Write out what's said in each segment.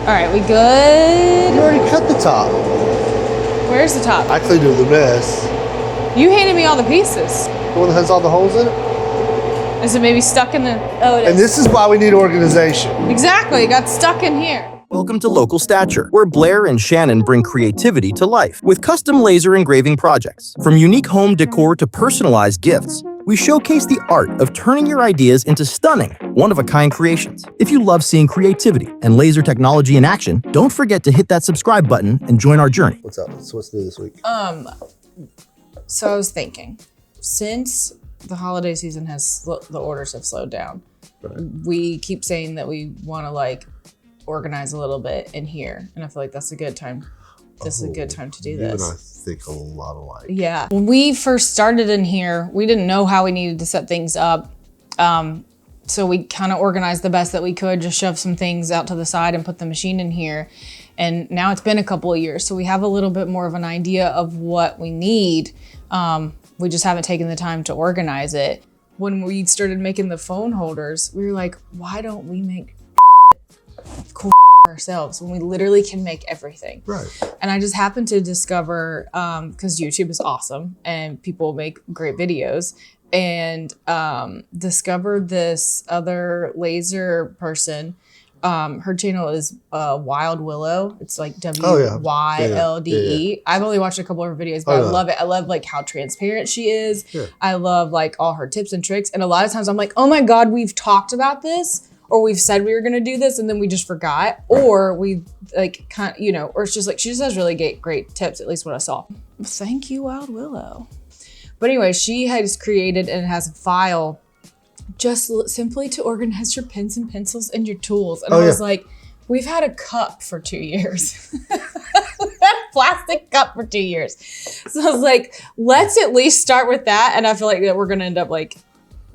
All right, we good? You already cut the top. Where's the top? I cleaned up the mess. You handed me all the pieces. The one that has all the holes in it? Is it maybe stuck in the... Oh, it is. And this is why we need organization. Exactly, it got stuck in here. Welcome to Local Stature, where Blair and Shannon bring creativity to life with custom laser engraving projects. From unique home decor to personalized gifts, we showcase the art of turning your ideas into stunning, one-of-a-kind creations. If you love seeing creativity and laser technology in action, don't forget to hit that subscribe button and join our journey. What's up? So what's new this week? So I was thinking, since the holiday season the orders have slowed down, Right. we keep saying that we want to like organize a little bit in here, and I feel like that's a good time. This is a good time to do this. You and I think a lot alike. Yeah. When we first started in here, we didn't know how we needed to set things up. So we kind of organized the best that we could, just shove some things out to the side and put the machine in here. And now it's been a couple of years, so we have a little bit more of an idea of what we need. We just haven't taken the time to organize it. When we started making the phone holders, we were like, why don't we make cool ourselves when we literally can make everything? Right. And I just happened to discover, because YouTube is awesome and people make great videos, and discovered this other laser person. Her channel is Wylde Willow. It's like W-Y-L-D-E. Yeah. I've only watched a couple of her videos, but I love it. I love like how transparent she is. Yeah. I love like all her tips and tricks. And a lot of times I'm like, oh my God, we've talked about this, or we've said we were gonna do this and then we just forgot, or we like kind of, or it's just like, she just has really great tips, at least what I saw. Thank you, Wylde Willow. But anyway, she has created and has a file just simply to organize your pens and pencils and your tools. And I was like, we've had a cup for 2 years. We've had a plastic cup for 2 years. So I was like, let's at least start with that. And I feel like that we're gonna end up like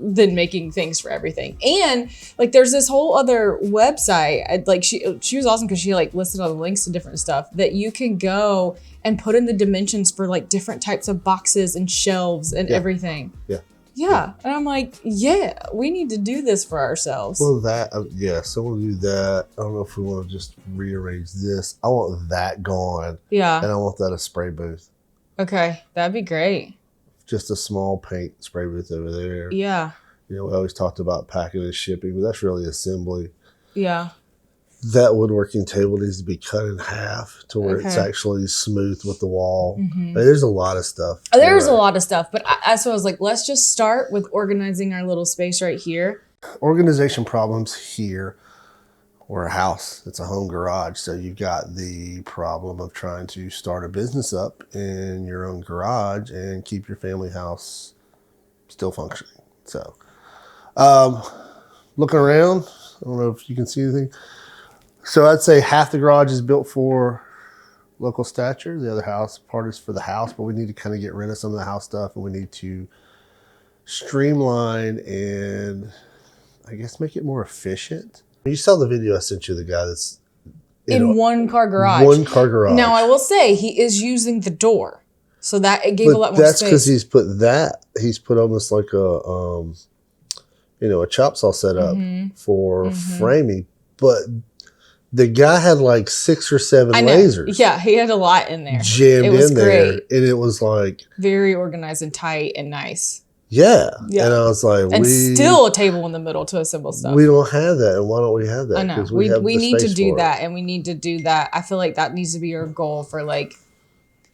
then making things for everything. And like there's this whole other website, like she was awesome because she like listed all the links to different stuff that you can go and put in the dimensions for like different types of boxes and shelves and everything. Yeah, and I'm like, yeah, we need to do this for ourselves. Well, so we'll do that. I don't know if we want to just rearrange this. I want that gone. Yeah. And I want that a spray booth. Okay, that'd be great. Just a small paint spray booth over there. Yeah. We always talked about packing and shipping, but that's really assembly. Yeah. That woodworking table needs to be cut in half to where it's actually smooth with the wall. Mm-hmm. There's a lot of stuff. There's a lot of stuff, but so I was like, let's just start with organizing our little space right here. Organization problems here. We're a house. It's a home garage. So you've got the problem of trying to start a business up in your own garage and keep your family house still functioning. So looking around, I don't know if you can see anything. So I'd say half the garage is built for Local Stature. The other part is for the house, but we need to kind of get rid of some of the house stuff, and we need to streamline and I guess make it more efficient. You saw the video I sent you, the guy that's in one car garage. One car garage. Now I will say he is using the door, so that it gave a lot more space. That's because he's put almost like a a chop saw setup for framing, but the guy had like 6 or 7 lasers. Yeah, he had a lot in there. Jammed in there. And it was like very organized and tight and nice. Yeah. And I was like, still a table in the middle to assemble stuff. We don't have that. And why don't we have that? I know. We need to do that. And we need to do that. I feel like that needs to be our goal for like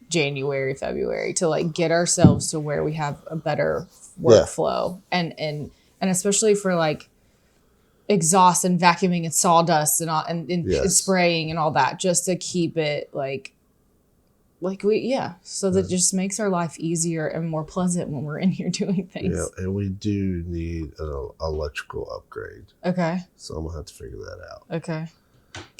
January, February, to like get ourselves to where we have a better workflow. And especially for like exhaust and vacuuming and sawdust and all and spraying and all that, just to keep it so that just makes our life easier and more pleasant when we're in here doing things. Yeah, and we do need an electrical upgrade. Okay. So I'm gonna have to figure that out. Okay.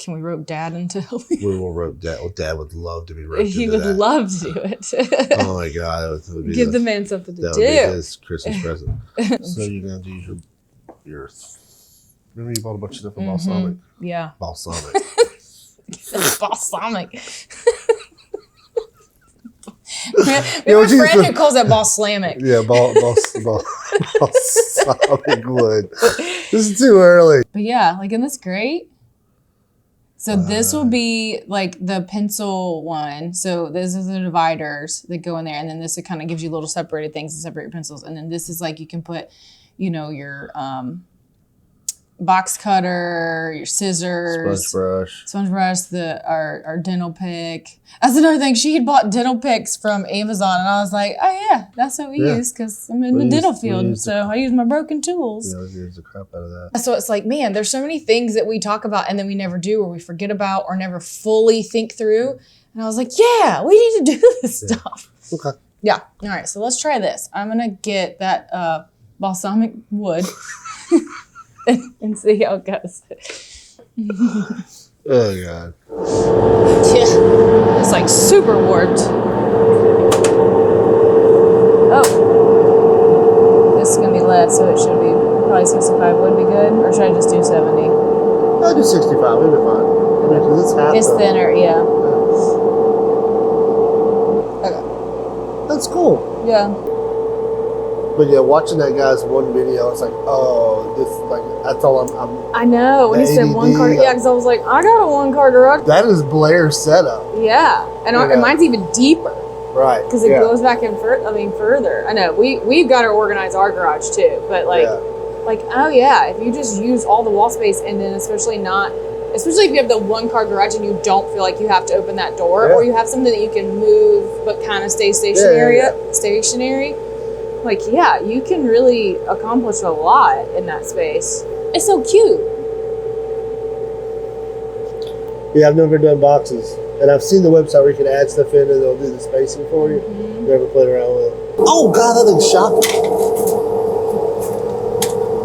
Can we rope Dad into helping? We will rope Dad. Well, Dad would love to be roped into that. He would love to do it. Oh my God. It would be Give the man something to do. That would be his Christmas present. So you're going to use your remember you bought a bunch of stuff from Balsamic? Yeah. Balsamic. Balsamic. We have a friend who calls it balsamic. Yeah, balsamic wood. This is too early. But yeah, like, isn't this great? So this will be like the pencil one. So this is the dividers that go in there. And then this, it kind of gives you little separated things to separate your pencils. And then this is like, you can put, you know, your box cutter, your scissors, sponge brush, our dental pick. That's another thing. She had bought dental picks from Amazon, and I was like, oh yeah, that's what we use because I'm in the dental field, so I use my broken tools. Yeah, we use the crap out of that. So it's like, man, there's so many things that we talk about and then we never do, or we forget about, or never fully think through. And I was like, yeah, we need to do this stuff. Okay. Yeah. All right. So let's try this. I'm gonna get that balsamic wood. And see how it goes. Oh, God. Yeah. It's like super warped. Oh. This is going to be less, so it should be probably 65 would be good. Or should I just do 70? I'll do 65. It'll be fine. I mean, 'cause it's half. It's thinner, yeah. Okay. That's cool. Yeah. But yeah, watching that guy's one video, it's like, oh, this, like, that's all I know. When he said one car, yeah, because I was like, I got a one car garage. That is Blair's setup. Yeah, and mine's even deeper. Right. Because it goes back in further. I know we've got to organize our garage too, but like oh yeah, if you just use all the wall space, and then especially if you have the one car garage and you don't feel like you have to open that door, or you have something that you can move but kind of stay stationary. Like, yeah, you can really accomplish a lot in that space. It's so cute. Yeah, I've never done boxes. And I've seen the website where you can add stuff in and they'll do the spacing for you. Mm-hmm. Never played around with it. Oh, God, that thing's shocking.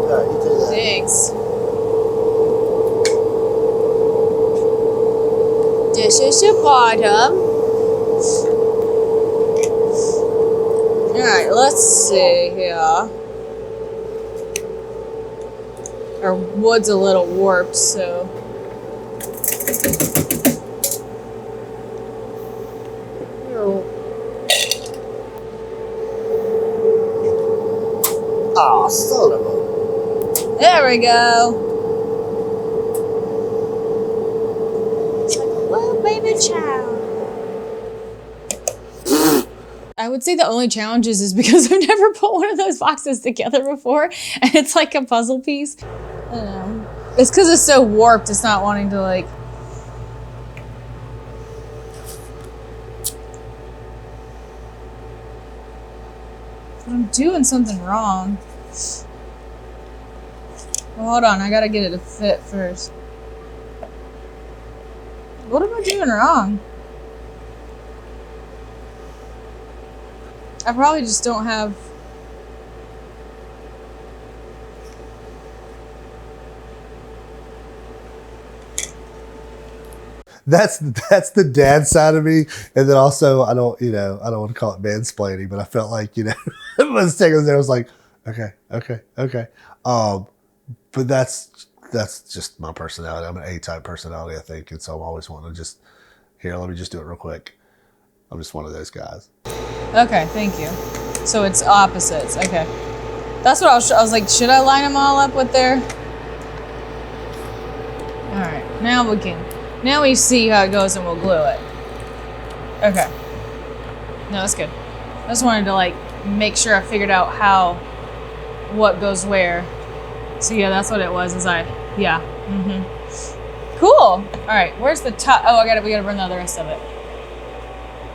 All right, you take that. Thanks. This is the bottom. Alright, let's see here. Our wood's a little warped, so. Oh, son of a. There we go. Well, baby child. I would say the only challenge is because I've never put one of those boxes together before, and it's like a puzzle piece. I don't know. It's because it's so warped, it's not wanting to like... I'm doing something wrong. Well, hold on, I gotta get it to fit first. What am I doing wrong? I probably just don't have... That's the dad side of me, and then also I don't want to call it mansplaining, but I felt like I was taking there. I was like, okay. But that's just my personality. I'm an A-type personality, I think, and so I'm always wanting to just let me just do it real quick. I'm just one of those guys. Okay, thank you. So it's opposites. Okay, that's what I was like. Should I line them all up with their? All right, now we see how it goes, and we'll glue it. Okay. No, that's good. I just wanted to like make sure I figured out what goes where. So yeah, that's what it was. Cool. All right, where's the top? Oh, we gotta bring the rest of it.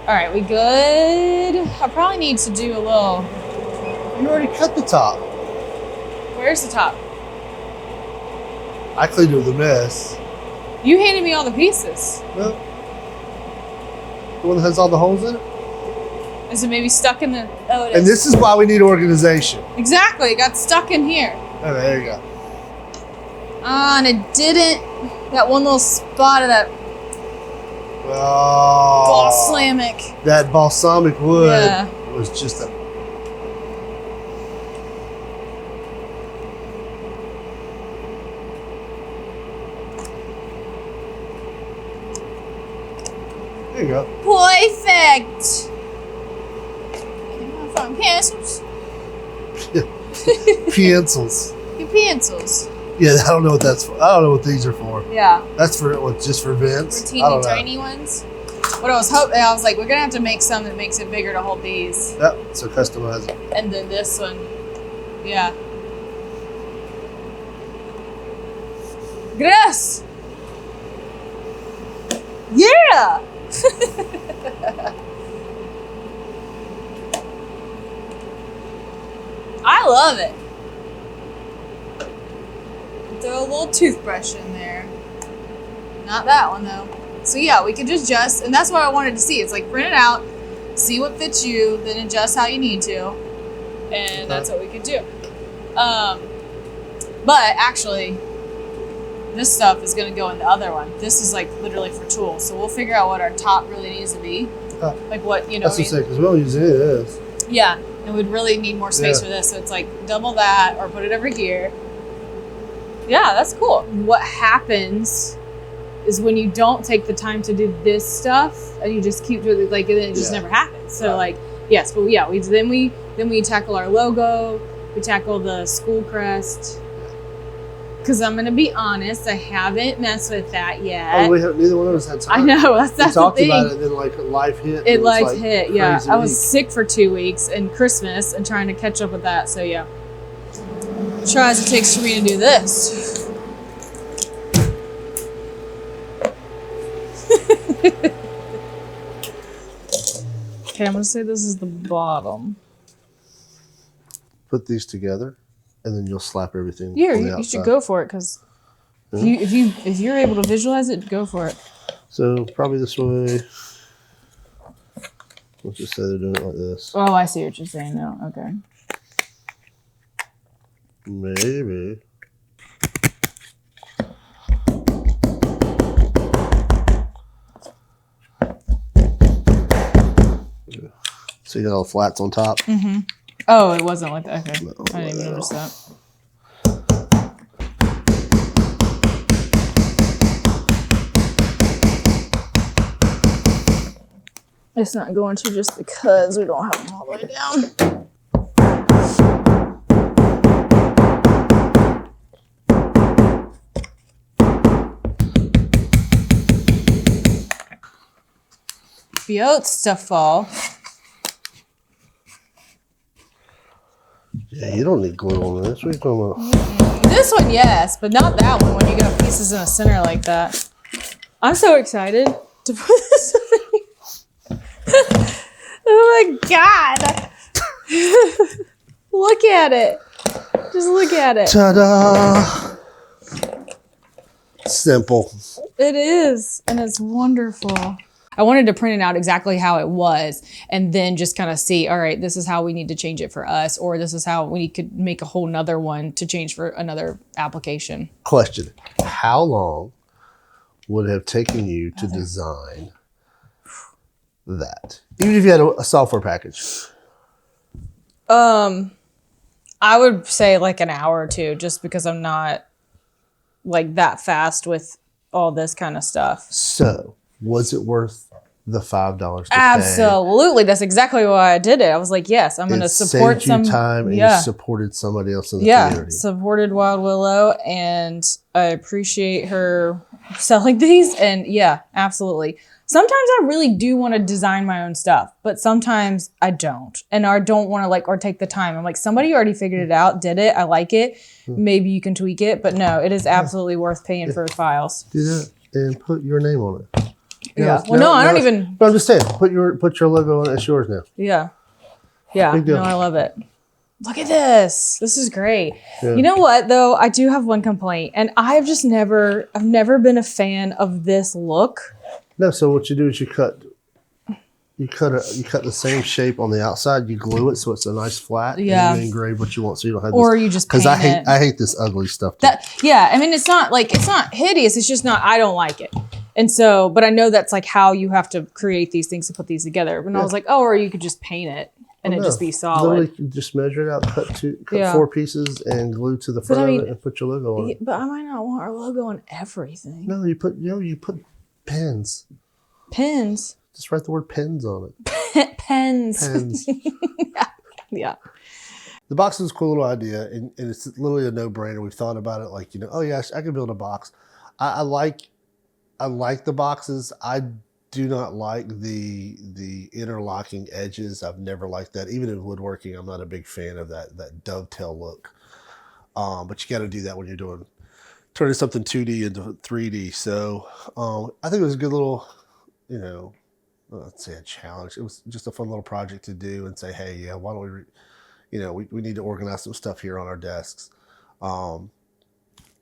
All right, we good? I probably need to do a little... You already cut the top. Where's the top? I cleaned up the mess. You handed me all the pieces. Well, the one that has all the holes in it? Is it maybe stuck in the... Oh, it is. And this is why we need organization. Exactly, it got stuck in here. Oh, there you go. And it didn't... That one little spot of that... balsamic. That balsamic wood was just a... There you go. Perfect. From pencils. Pencils. Your pencils. Yeah, I don't know what that's for. I don't know what these are for. Yeah. That's for what? Just for vents? For teeny tiny ones. What I was hoping, I was like, we're gonna have to make some that makes it bigger to hold these. Yep. So customize it. And then this one, yeah. Look at this. Yeah. I love it. Throw a little toothbrush in there. Not that one though. So yeah, we could just adjust, and that's what I wanted to see. It's like print it out, see what fits you, then adjust how you need to, and that's what we could do. But actually, this stuff is going to go in the other one. This is like literally for tools, so we'll figure out what our top really needs to be, like what you know. That's what I say, because we don't use any of this. Yeah, and we'd really need more space for this, so it's like double that or put it over here. Yeah, that's cool. What happens is when you don't take the time to do this stuff and you just keep doing it, like, and then it just never happens. So like, yes, but yeah, then we tackle our logo, we tackle the school crest. Because I'm gonna be honest, I haven't messed with that yet. Oh, neither one of us had time. I know, that's the talked thing. about it, and then like life hit. It life hit, yeah. I was week. sick for 2 weeks and Christmas and trying to catch up with that. So yeah, try as it takes for me to do this. Okay, I'm gonna say this is the bottom. Put these together, and then you'll slap everything. Yeah, on the you outside. should go for it because if you're able to visualize it, go for it. So probably this way. Let's just say they're doing it like this. Oh, I see what you're saying now. Okay. Maybe. So you got all the flats on top? Mm-hmm. Oh, it wasn't like that. Okay. No, I didn't even notice that. It's not going to just because we don't have them all the way down. Beautiful. Yeah, you don't need glue on this. What are you talking about? This one, yes, but not that one when you got pieces in the center like that. I'm so excited to put this in. Oh my God. Look at it. Just look at it. Ta-da! Simple. It is, and it's wonderful. I wanted to print it out exactly how it was and then just kind of see, all right, this is how we need to change it for us, or this is how we could make a whole nother one to change for another application. Question. How long would it have taken you to design that? Even if you had a software package. I would say like an hour or two, just because I'm not like that fast with all this kind of stuff. So, was it worth the $5 to Absolutely. That's exactly why I did it. I was like, yes, I'm going to support some time, and you supported somebody else in the community. Supported Wylde Willow, and I appreciate her selling these. And yeah, absolutely. Sometimes I really do want to design my own stuff, but sometimes I don't. And I don't want to like, or take the time. I'm like, somebody already figured it out, did it. I like it. Maybe you can tweak it, but no, it is absolutely worth paying for files. Do that and put your name on it. Yeah. Well, no, I don't even. But I'm just saying, put your logo on it. It's yours now. Yeah. Yeah. Big deal. No, I love it. Look at this. This is great. Yeah. You know what though? I do have one complaint, and I've never been a fan of this look. No. So what you do is you cut the same shape on the outside. You glue it so it's a nice flat. Yeah. And you engrave what you want, so you don't have. Or you just paint it. I hate this ugly stuff. Yeah. I mean, it's not hideous. It's just not. I don't like it. And so, but I know that's like how you have to create these things to put these together. And I was like, oh, or you could just paint it and it just be solid. Literally, just measure it out, cut 4 pieces, and glue to the front of it, and put your logo on it. But I might not want our logo on everything. No, you put pens. Pens. Just write the word pens on it. Pens. Pens. Yeah. The box is a cool little idea, and it's literally a no-brainer. We've thought about it, like, oh yeah, I can build a box. I like the boxes. I do not like the interlocking edges. I've never liked that. Even in woodworking, I'm not a big fan of that dovetail look. But you got to do that when you're turning something 2D into 3D. So I think it was a good little, let's say a challenge. It was just a fun little project to do and say, hey, yeah, why don't we need to organize some stuff here on our desks.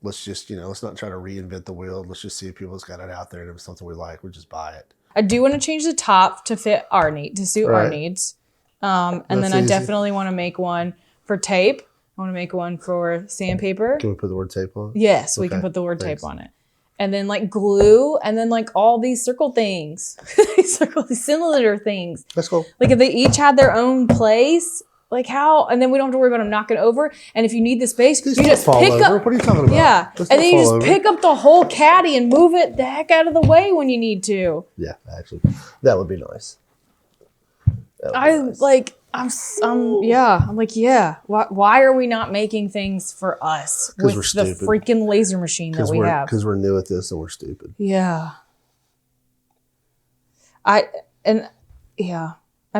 Let's just, let's not try to reinvent the wheel. Let's just see if people's got it out there, and if it's something we like, we'll just buy it. I do want to change the top to fit our suit our needs. And then I definitely want to make one for tape. I want to make one for sandpaper. Can we put the word tape on it? Yes, we can put the word tape on it. And then like glue, and then like all these circle things, these cylinder things. That's cool. Like if they each had their own place, like how, and then we don't have to worry about them knocking over. And if you need the space, you just pick up. What are you talking about? Yeah, and then you just pick up the whole caddy and move it the heck out of the way when you need to. Yeah, actually, that would be nice. I'm like, yeah. Why are we not making things for us with the freaking laser machine that we have? Because we're new at this and we're stupid. Yeah. I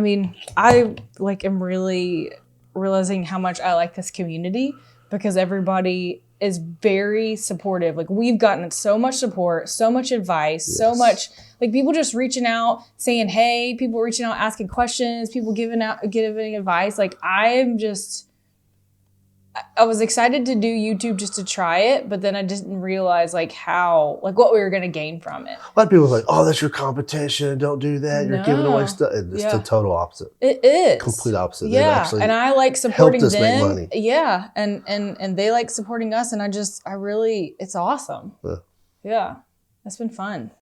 mean, I like am really realizing how much I like this community, because everybody is very supportive. Like we've gotten so much support, so much advice, so much, like people just reaching out saying, hey, people reaching out, asking questions, people giving advice. Like I was excited to do YouTube just to try it, but then I didn't realize like what we were going to gain from it. A lot of people are like, oh, that's your competition. Don't do that. You're giving away stuff. It's the total opposite. It is. Complete opposite. Yeah. And I like supporting them. Make money. Yeah. And they like supporting us. And it's awesome. Yeah. That's been fun.